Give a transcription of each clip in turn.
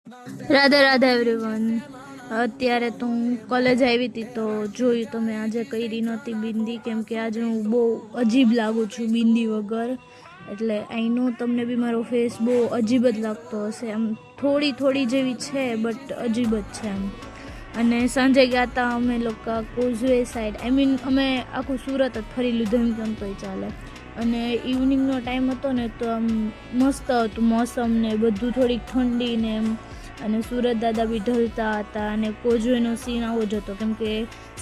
Radhe Radhe everyone. અત્યારે તો હું કોલેજ આવી હતી તો જોયું તો મેં આજે કરી નહોતી બિંદી, કેમ કે આજે હું બહુ અજીબ લાગું છું બિંદી વગર। એટલે આઈ નો તમને બી મારો ફેસ બહુ અજીબ જ લાગતો હશે, આમ થોડી થોડી જેવી છે બટ અજીબ જ છે આમ। અને સાંજે ગયા હતા અમે લોકો કોઝવે સાઈડ, આઈ મીન અમે આખું સુરત જ ફરી લીધું એમ કેમ તોય ચાલે। અને ઇવનિંગનો ટાઈમ હતો ને તો આમ મસ્ત હતું મોસમ ને બધું, થોડીક ઠંડી ને એમ। અને સુરત દાદા બી ઢલતા હતા અને કોઝવેનો સીન આવો જ હતો, કેમ કે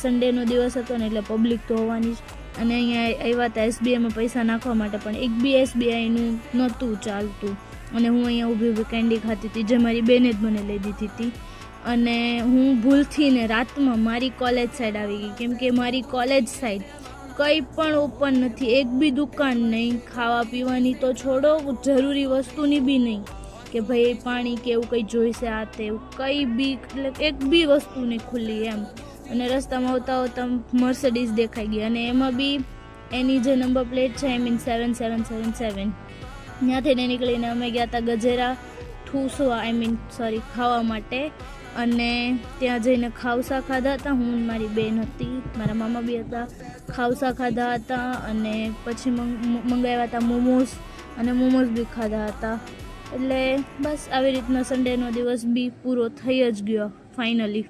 સન્ડેનો દિવસ હતો ને એટલે પબ્લિક તો હોવાની જ। અને અહીંયા આવ્યા હતા એસબીઆઈમાં પૈસા નાખવા માટે, પણ એક બી એસબીઆઈનું નહોતું ચાલતું અને હું અહીંયા ઊભી ઊભી કેન્ડી ખાતી હતી, જે મારી બેને જ મને લઈ દીધી હતી। અને હું ભૂલથી ને રાતમાં મારી કોલેજ સાઈડ આવી ગઈ, કેમ કે મારી કોલેજ સાઈડ કંઈ પણ ઓપન નથી, એક બી દુકાન નહીં, ખાવા પીવાની તો છોડો, જરૂરી વસ્તુની બી નહીં કે ભાઈ પાણી કે એવું કંઈ જોઈશે આ તે, એવું કંઈ બી, એટલે એક બી વસ્તુ નહીં ખુલ્લી એમ। અને રસ્તામાં આવતા આવતા મર્સિડીઝ દેખાઈ ગઈ અને એમાં બી એની જે નંબર પ્લેટ છે આઈ મીન 7777, ત્યાંથી નીકળીને અમે ગયા હતા ગજેરા ઠૂસવા, આઈ મીન સોરી ખાવા માટે। અને ત્યાં જઈને ખાવસા ખાધા હતા, હું મારી બેન હતી, મારા મામા બી હતા, ખાવસા ખાધા હતા। અને પછી મંગાવ્યા હતા મોમોઝ, અને મોમોઝ બી ખાધા હતા। એટલે બસ આવી રીતના સન્ડેનો દિવસ બી પૂરો થઈ જ ગયો ફાઇનલી।